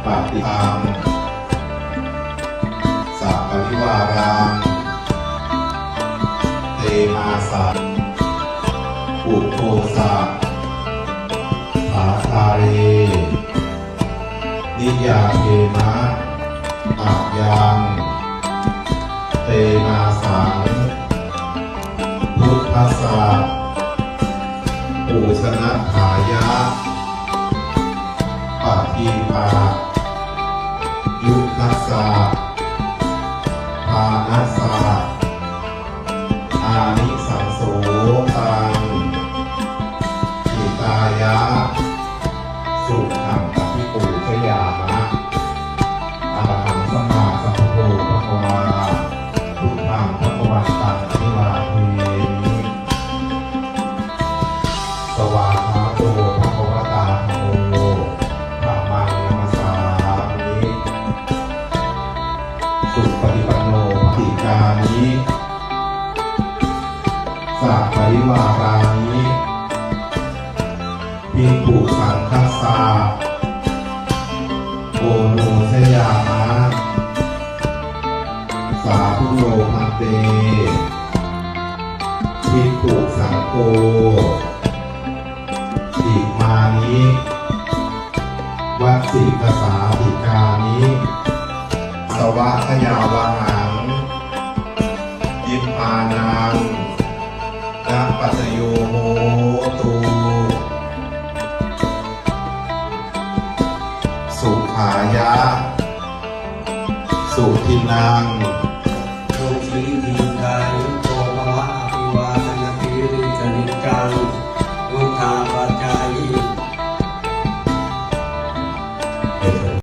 ปฏิทังสัพปริวารังเตมาสังอุโคสะภาคาเรนิยาเกมะอายังเตมาสังพุทธัสสะปูชนะขายะปฏิภายุคคัสสะภานัสสะอานิสังโสตังอิตายะสุขังกัปปิปุชยามะอะระหังสัมมาสัมพุทโธภะคะวาพุทธังภะคะวันตังอภิวาเทมิสวากขาโตภะคะวตาธัมโมธัมมังนัมสสามิสุปฏิปันโนภติกามิสัพปริวารานิภิกขุสังฆัสสะโอโนชยามะสาธุโยภันเตภิกขุสังโฆอิมานิวัสสิกสาธิกานิสวะขยาวหังยิปานังนัปปัจจโยโหตุสุขายะสุทินังโยคีทีกายุโตภวะอภิวาทนาภิริสนิจังวุฒาปัจจาย